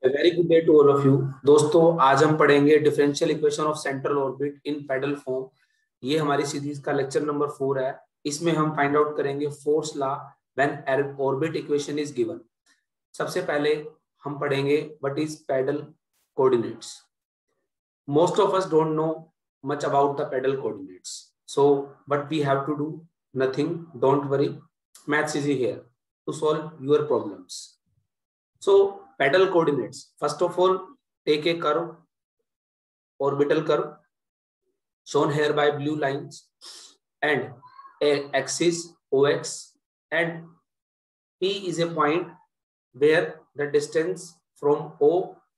Very good day to all of you. दोस्तों, आज हम पढ़ेंगे differential equation of central orbit in pedal form. ये हमारी सीरीज का लेक्चर नंबर 4 है। इसमें हम फाइंड आउट करेंगे force law when orbit equation is given. सबसे पहले हम पढ़ेंगे what is pedal coordinates. Most of us don't know much about the pedal coordinates. So what we have to do? Nothing. Don't worry. Maths is here to solve your problems. So pedal coordinates. First of all, take a curve, orbital curve, shown here by blue lines, and a axis OX, and P is a point where the distance from O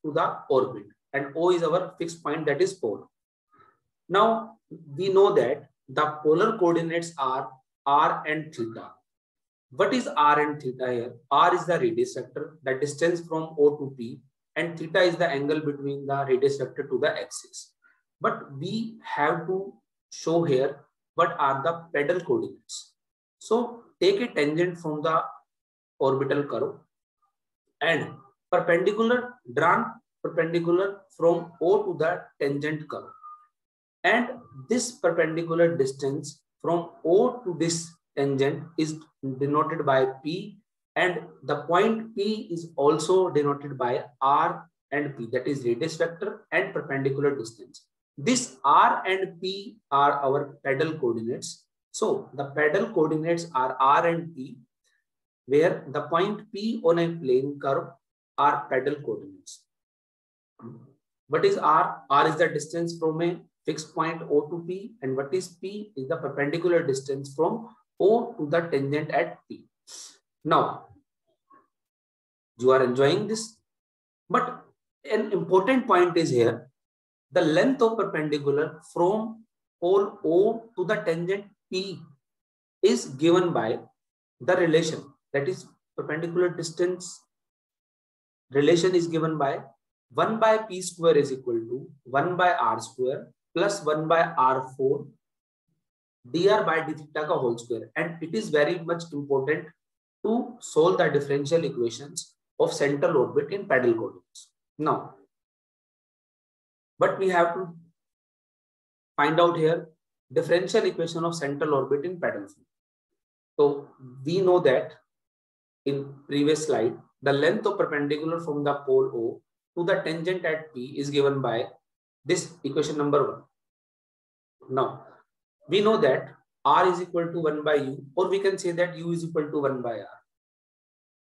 to the orbit, and O is our fixed point, that is pole. Now we know that the polar coordinates are r and theta. What is r and theta here? R is the radius vector, the distance from O to P, and theta is the angle between the radius vector to the axis. But we have to show here what are the pedal coordinates. So take a tangent from the orbital curve and perpendicular drawn perpendicular from O to the tangent curve. And this perpendicular distance from O to this tangent is denoted by P, and the point P is also denoted by R and P, that is radius vector and perpendicular distance. This R and P are our pedal coordinates. So the pedal coordinates are R and P, where the point P on a plane curve are pedal coordinates. What is R? R is the distance from a fixed point O to P, and what is P is the perpendicular distance from O to the tangent at P. Now, you are enjoying this, but an important point is here. The length of perpendicular from pole O to the tangent P is given by the relation, that is perpendicular distance relation is given by 1 by P square is equal to 1 by R square plus 1 by R4 dr by d theta ka whole square. And it is very much important to solve the differential equations of central orbit in pedal coordinates. Now, what we have to find out here, differential equation of central orbit in pedal form. So we know that in previous slide, the length of perpendicular from the pole O to the tangent at P is given by this equation number 1. Now, we know that R is equal to 1 by U, or we can say that U is equal to 1 by R.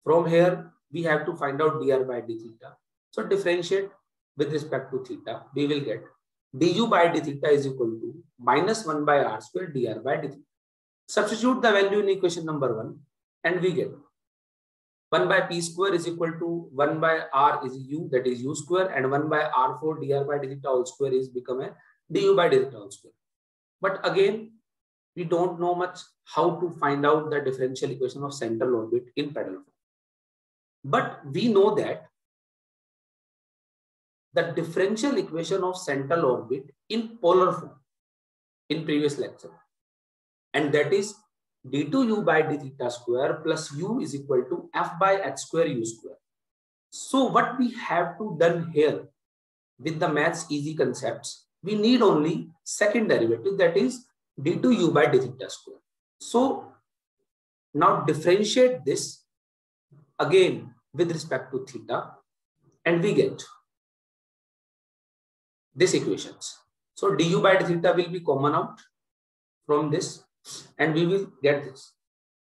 From here, we have to find out dr by d theta. So differentiate with respect to theta, we will get du by d theta is equal to minus 1 by R square dr by d theta. Substitute the value in equation number 1 and we get 1 by P square is equal to 1 by R is U, that is U square, and 1 by R4 dr by d theta whole square is become a du by d theta whole square. But again, we don't know much how to find out the differential equation of central orbit in pedal form. But we know that the differential equation of central orbit in polar form in previous lecture, and that is d2u by d theta square plus u is equal to f by h square u square. So what we have to done here with the maths easy concepts, we need only second derivative, that is d2u by d theta square. So now differentiate this again with respect to theta and we get this equations. So du by d theta will be common out from this and we will get this.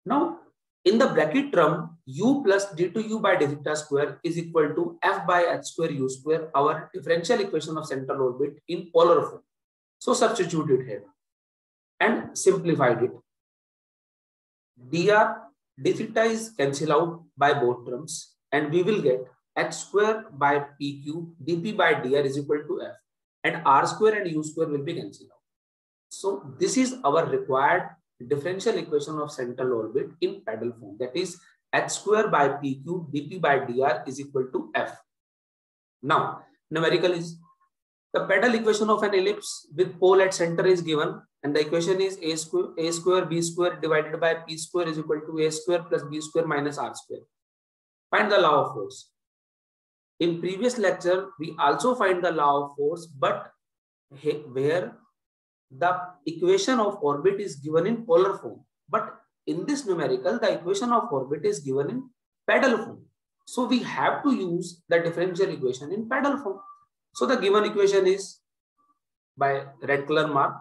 Now in the bracket term, u plus d2u by d theta square is equal to f by h square u square, our differential equation of central orbit in polar form. So substitute it here and simplified it. dr d theta is cancelled out by both terms and we will get h square by p cube dp by dr is equal to f, and r square and u square will be cancelled out. So this is our required differential equation of central orbit in pedal form, that is h square by p cube dp by dr is equal to f. Now numerical is the pedal equation of an ellipse with pole at center is given, and the equation is a square b square divided by p square is equal to a square plus b square minus r square. Find the law of force. In previous lecture, we also find the law of force, but where the equation of orbit is given in polar form. But in this numerical, the equation of orbit is given in pedal form. So we have to use the differential equation in pedal form. So the given equation is by red color mark.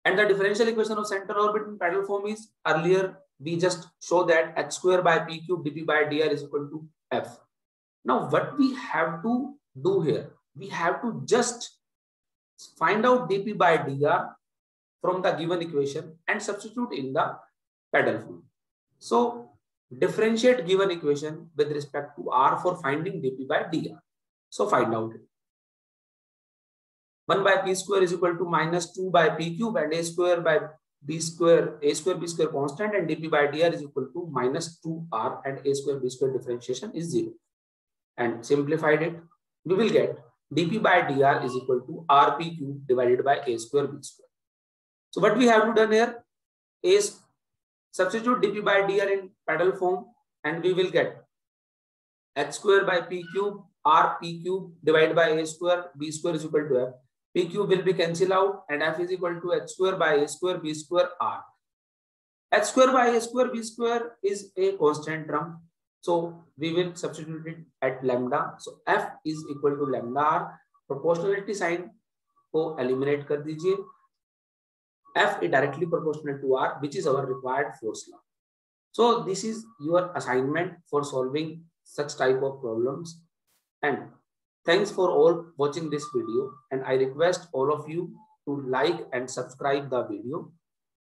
And the differential equation of center orbit in pedal form is, earlier we just show that h square by p cube dp by dr is equal to f. Now what we have to do here, we have to just find out dp by dr from the given equation and substitute in the pedal form. So differentiate given equation with respect to r for finding dp by dr. So find out it. 1 by p square is equal to minus 2 by p cube, and a square by b square, b square constant, and dp by dr is equal to minus 2r, and a square b square differentiation is 0. And simplified it, we will get dp by dr is equal to rp cube divided by a square b square. So what we have to done here is substitute dp by dr in pedal form, and we will get h square by p cube rp cube divided by a square b square is equal to f. P cube will be cancelled out, and f is equal to h square by a square b square r. H square by a square b square is a constant term, so we will substitute it at lambda. So f is equal to lambda r. Proportionality sign को eliminate कर दीजिए. F is directly proportional to r, which is our required force law. So this is your assignment for solving such type of problems. And thanks for all watching this video, and I request all of you to like and subscribe the video.